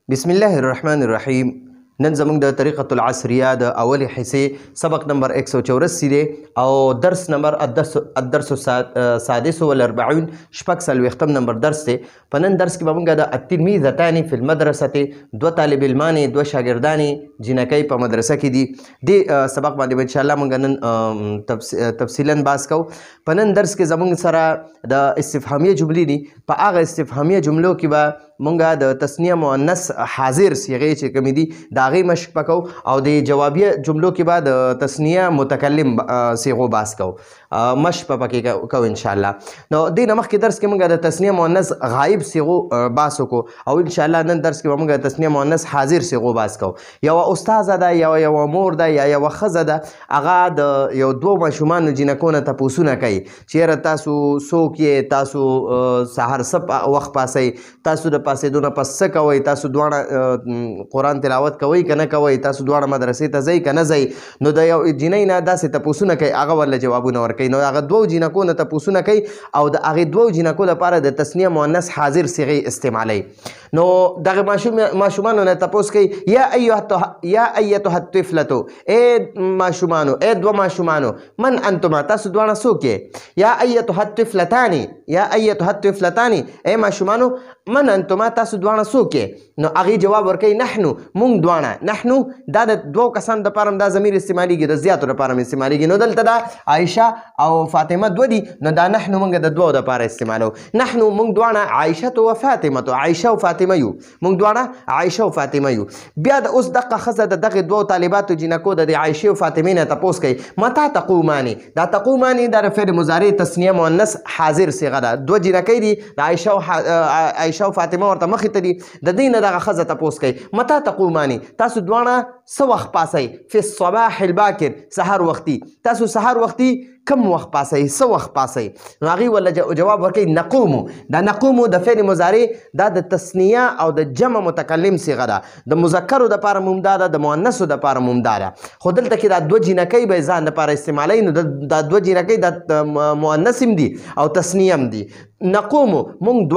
بسم الله الرحمن الرحیم. نن زموږ د طریقة العصریه د اولې حصې سبق نمبر 184 دی او درس نمبر الدرس السادس والاربعون شپږ څلوېښتم نمبر درس دی. په نن درس کې به موږ د التلمیذتان فی المدرسة دوه طالب علمانې دوه شاګردانې جنکۍ په مدرسه کې دي. دې سبق باندې به انشاءالله موږ نن تفصیلا بحث کوو. په نن درس کې زموږ سره د استفهامیه جملې دي. په هغه استفهامیه جملو کې به موږ د تسنیه مؤنث حاضر صیغې چې کومې دي د هغې مشق به کوو او د جوابیه جملو کې به د تسنیه متکلم صیغو بحث کوو، مشق به پکې کوو انشاءالله. نو دې نه مخکې درس کې موږ د تسنیه مؤنث غایب صیغو بحث وکړو او انشاءالله نن درس کې به موږ د تسنیه مؤنث حاضر صیغو بحث کوو. یوه استاذه ده، یوه مور ده یا یوه ښځه ده، هغه د یو دوو ماشومانو جنکو نه تپوسونه کوي چې یاره تاسو څوک یې، تاسو سهار څه وخت پاسئ، تاسو د پاسېدو نه پس څه کوئ، تاسو دواړه قرآن تلاوت کوئ که نه کوئ، تاسو دواړه مدرسې ته ځئ که نه ځئ. نو د یو جنۍ نه داسې تپوسونه کوي، هغه ورله جوابونه ورکوي. نو هغه دوو جنکو نه تپوسونه کوي او د هغې دوو جنکو لپاره د تسنیه مؤنث حاضر صیغې استعمالوي. نو دغه ماشومانو نه تپوس کوي یا ایتها الطفلة، ای ماشومانو، ای دوه ماشومانو، من انتما، تاسو دواړه څوک یې، یا ایتها الطفلتان، یا ایتها الطفلتان، ای ماشومانو، من انتما، تاسو دواړه څوک یې. نو هغې جواب ورکوي نحنو، مونږ دواړه. نحنو دا د دوو کسانو دپاره هم دا ضمیر استعمالیږي، د زیاتو دپاره هم استعمالیږي. نو دلته دا عایشه او فاطمه دوه دي، نو دا نحنو مونږ د دوو دپاره استعمالو. نحنو مونږ دواړه عایشه و فاطمه، عایشه او فاطمه یو، مونږ دواړه عایشه او فاطمه یو. بیا د اوس دغه ښځه د دغې دوو طالباتو جنکو د عایشې او فاطمې نه تپوس کوي متا تقومانې. دا تقومانې دا د فعل مضارع تسنیه مؤنث حاضر صیغه ده. دوه جنکۍ دي، د عایشه او فاطمه ورته مخې ته دي. د دې نه دغه ښځه تپوس کوي متا تقومانې، تاسو دواړه څه وخت پاسئ، فی الصباح الباکر، سحر وختي، تاسو سحر وختي کم وخت پاسئ، څه وخت پاسئ. نو هغې ورله جواب ورکوي نقومو. دا نقومو د فعل مضارع دا د تسنیه او د جمع متکلم صیغه ده. د مذکرو دپاره هم دا ده، د مؤنثو دپاره هم دا ده. خو دلته کې دا دوه جنکۍ به یې ځان دپاره استعمالوي. نو دا دوه جنکۍ دا مؤنث هم دي او تسنیه هم دي. نقومو مونږ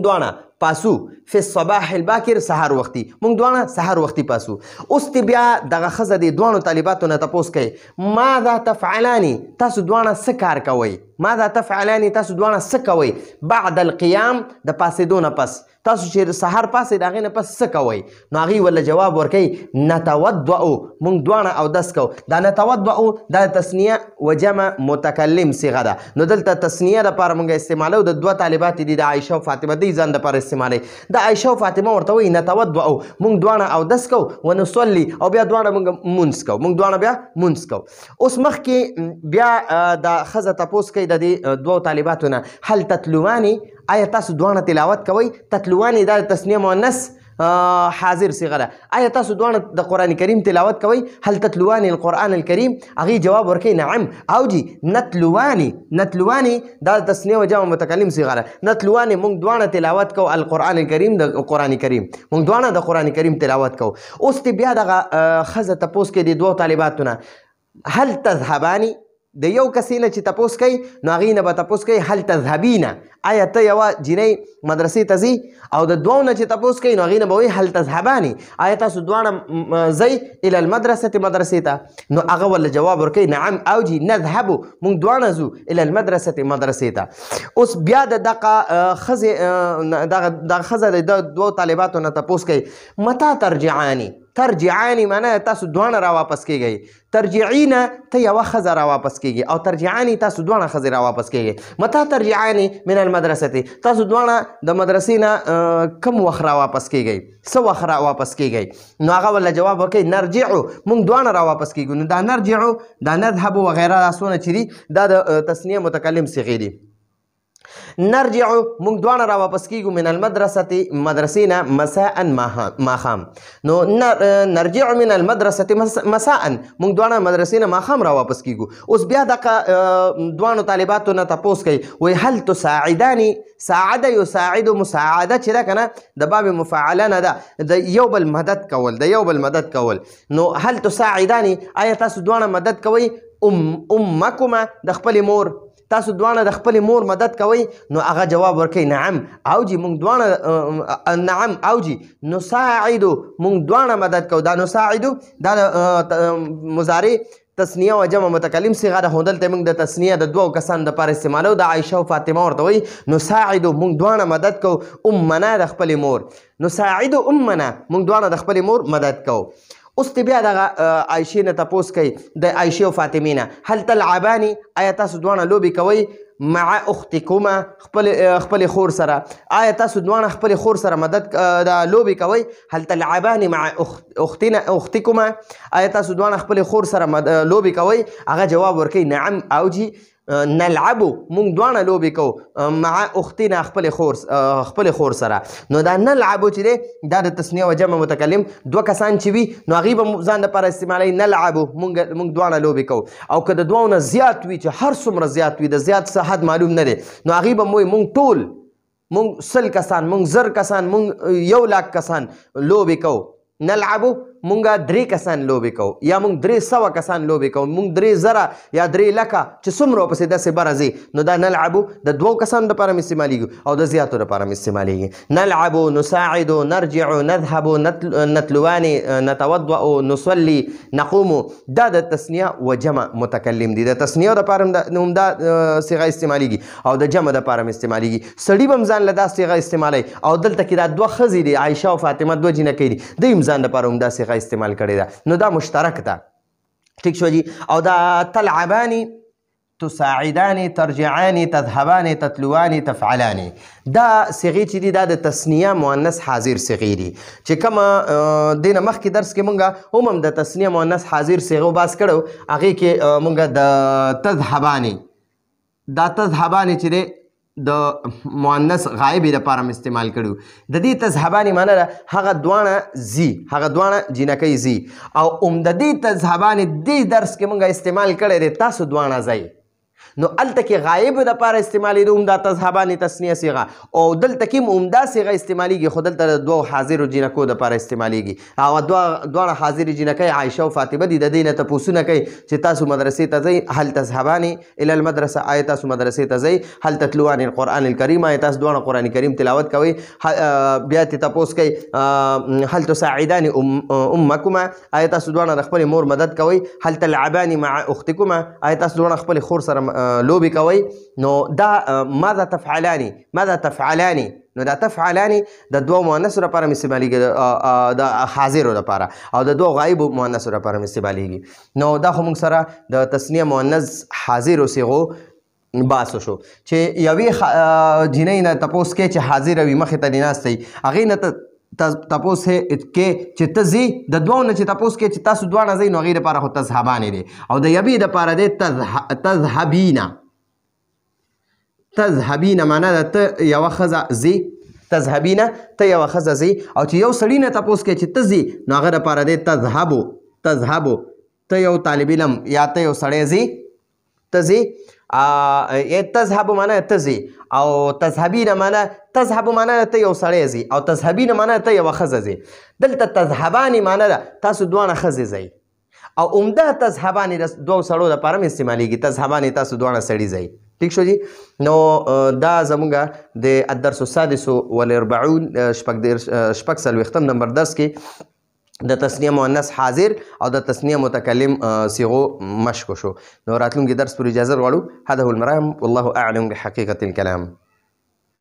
دواړه پاسو، فی الصباح الباکر، سحر وختي، مونږ دواړه سحر وختي پاسو. اوس تی بیا دغه ښځه د دوانو طالباتو نه تپوس کوي ماذا تفعلانی، تاسو دواړه څه کار کوئ، ماذا تفعلانی، تاسو دواړه څه کوئ، بعد القیام، د پاسېدو نه پس، تاسو چې سحر پاسئ د هغې نه پس څه کوئ. نو هغې ورله جواب ورکوي نتودعو، مونږ دواړه اودس کوو. دا نتودعو دا تسنیه و جمع متکلم صیغه ده. نو دلته تسنیه دپاره مونږ استعمالو، د دوه طالبات دي د عایشه او فاطمه، دی ځان دپاره استعمالوي. د عایشه او فاطمه ورته وایي نتودعو، مونږ دواړه اودس کوو، ونصلي، او بیا دواړه مونږ مونځ کوو، مونږ دواړه بیا مونځ کوو. اوس مخکې بیا د ښځه تپوس کوي د دې دوو طالباتو نه هل تتلواني، آیا تاسو دواړه تلاوت کوئ. تتلواني دا د تسنیه مؤنث حاضر صیغه ده. آیا تاسو دواړه د قرآن کریم تلاوت کوئ، هل تتلواني القرآن الکریم. هغې جواب ورکوي نعم، او جی نتلواني دا د تسنیه و جمع متکلم صیغه ده. نتلواني مونږ دواړه تلاوت کوو القرآن الکریم، د قرآن کریم، مونږ دواړه د قرآن کریم تلاوت کوو. اوس تی بیا دغه ښځه تپوس کوي د دوو طالباتو نه هل تذهباني. د یو کسې نه چې تپوس کوي نو هغې نه به تپوس کوي هل تذهبینه، آیا ته یوه جنۍ مدرسې ته ځي. او د دوو نه چې تپوس کوي نو هغې نه به وایي هل تذهباني، آیا تاسو دواړه ځئ الی المدرسة، مدرسې ته. نو هغه ورله جواب ورکوي نعم، او جی نذهبو، مونږ دواړه ځو الی المدرسة، مدرسې ته. اوس بیا د دغه ښځه د دوو طالباتو نه تپوس کوي متا ترجعاني. ترجعاني معنی تاسو دواړه را واپس کیږئ. ترجعینه ته یوه ښځه را واپس کیږي او ترجعاني تاسو دواړه ښځې را واپس کیږئ. متا ترجعاني من المدرسة، تاسو دواړه د مدرسې نه کم وخت را واپس کیږئ، څه وخت را واپس کیږئ. نو هغه ورله جواب ورکوي نرجعو، مونږ دواړه را واپس کیږو. نو دا نرجعو، دا نذهبو وغیره دا څونه چې دي دا د تسنیه متکلم صیغې دي. نرجعو مونږ دواړه را واپس کیږو من المدرسة، مدرسې نه مساء، ماښام. نو نرجع من المدرسة مساء، مونږ دواړه مدرسې نه ماښام را واپس کیږو. اوس بیا دغه دوانو طالباتو نه تپوس کوي وایي هل تساعداني. ساعده یساعدو، مساعده چې ده که نه د باب مفاعله نه ده، د یو بل مدد کول، د یو بل مدد کول. نو هل تساعداني، آیا تاسو دواړه مدد کوئ امکما، د خپلې مور، تاسو دواړه د خپلې مور مدد کوئ نو هغه جواب ورکوي نعم او جی موږ دواړه نعم او جی نساعدو موږ دواړه مدد کوو دا نساعدو دا مضارع تسنیه و جمع متکلم صیغه ده. دلته موږ د تسنیه د دوو کسانو دپاره استعمالو د عایشه او فاطمه ورته وایي نساعدو موږ دواړه مدد کوو امنا د خپلې مور نساعدو امنا موږ دواړه د خپلې مور مدد کوو. اوس ته بیا دغه عایشې نه تپوس کوي د عایشې او فاطمې نه هل تلعباني آیا تاسو دواړه لوبې کوئ مع اختکما خپل خور سره آیا تاسو دواړه خپل خور سره مدد د لوبې کوئ هل تلعباني مع اختکما آیا تاسو دواړه خپل خور سره لوبې کوئ هغه جواب ورکوي نعم او جی نلعبو موږ دواړه لوبې کوو مع اختنا خپل خور سره. نو دا نلعبو چې دی دا د تسنیه و جمع متکلم دوه کسان چې وي نو هغوی به ځان دپاره استعمالوي نلعبو موږ دواړه لوبې کوو او که د دوو نه زیات وي چې هر څومره زیات وي د زیات څه حد معلوم نه دی نو هغوی به وایي موږ ټول موږ 100 کسان موږ 1000 کسان موږ 1,00,000 کسان لوبې کوو. نلعبو مونږه 3 کسان لوبې کوو یا مونږ 300 کسان لوبې کوو مونږ 3,000 یا 3,00,000 چې څومره ورپسې داسې بره ځي نو دا نلعبو د 2 کسانو دپاره م استعمالیږي او د زیاتو دپاره م استعمالیږي. نلعبو نساعدو نرجعو نذهبو نتلواني نتوضأ نصلي نقومو دا د تسنیه و جمع متکلم دي. د تسنیه دپاره هم دا صیغه استعمالیږي او د جمع دپاره م استعمالیږي. سړي به هم ځان له دا صیغه استعمالوي او دلته کې دا 2 ښځې دي عایشه او فاطمه 2 جینکۍ دي دوی هم ځان دپاره هم دا صیغه استعمال کړی ده نو دا مشترک ده. ٹھیک شو جی او دا تلعبانی تساعدانی ترجعانی تذهبانی تتلوانی تفعلانی دا صیغې چې دي دا د تسنیه مؤنث حاضر صیغې دي چې کومه دینه مخکې درس کې مونږ هم د تسنیه مؤنث حاضر صیغو باس کړو هغې کې مونږ د تذهبانی دا تذهبانی چې دی د مؤنث غایب لپاره م استعمال کړو. د دې تذهباني معنی ده هغه دواړه زی هغه دواړه جینکۍ زی او د دې تذهباني دې درس کې مونږ استعمال کړی دی تاسو دواړه ځئ نو هلته کې غایب دپاره استعمالېدو هم دا تذهباني تسنیه صیغه او دلته کې هم همدا صیغه استعمالیږي خو دلته د 2 حاضرو جینکو دپاره استعمالیږي او دواړه حاضرې جینکۍ عایشه او فاطمه دي د دې نه تپوسونه کوي چې تاسو مدرسې ته ځئ هل تذهباني الى المدرسه آیا تاسو مدرسې ته ځئ هل تتلواني القرآن الکریم آیا تاسو دواړه قرآن کریم تلاوت کوئ بیا ترې تپوس کوي هل تساعداني امکما آیا تاسو دواړه د خپلې مور مدد کوئ هل تلعباني مع اختکما آیا تاسو دواړه خپلې خور سره لوبې کوئ نو دا ماذا تفعلاني نو دا تفعلاني د 2 مؤنثو لپاره م استعمالیږي د حاضرو لپاره او د 2 غایبو مؤنثو لپاره م استعمالیږي. نو دا خو موږ سره د تسنیه مؤنث حاضرو صیغو باسو شو چې یوې جینۍ نه تپوس کې چې حاضر وي مخې ته دې ناست دی هغې نه تپوس کې چې ته ځي د 2 نه چې تپوس کې چې تاسو دواړه ځئ نو هغې دپاره خو تذهبانې دی او د یوې دپاره دی تذهبینه معنی ده ته یوه ښځه ځي تذهبینه ته یوه ښځه ځي او چې یو سړي نه تپوس کوي چې ته ځي نو هغه دپاره دی تذهبو ته یو طالب علم یا ته یو سړی ځي ته ځي تذهبو معنی ته ځي او تذهبینه معنی تذهبو معنی ته یو سړی ځي او تذهبینه معنی ته یوه ښځه ځي. دلته تذهباني معنی ده تاسو دواړه ښځې ځئ او عمده تذهباني د 2 سړو دپاره م استعمالیږي تذهباني تاسو دواړه سړي ځئ. ٹھیک شو جی نو دا زمونږه د الدرس السادس والاربعون شپږ څلوېښتم نمبر درس کې د تسنیه مؤنث حاضر او د تسنیه متکلم صیغو مشق شو. نو راتلونکي درس پر اجازه غواړو. هذا هو المرام والله اعلم بحقیقة الكلام.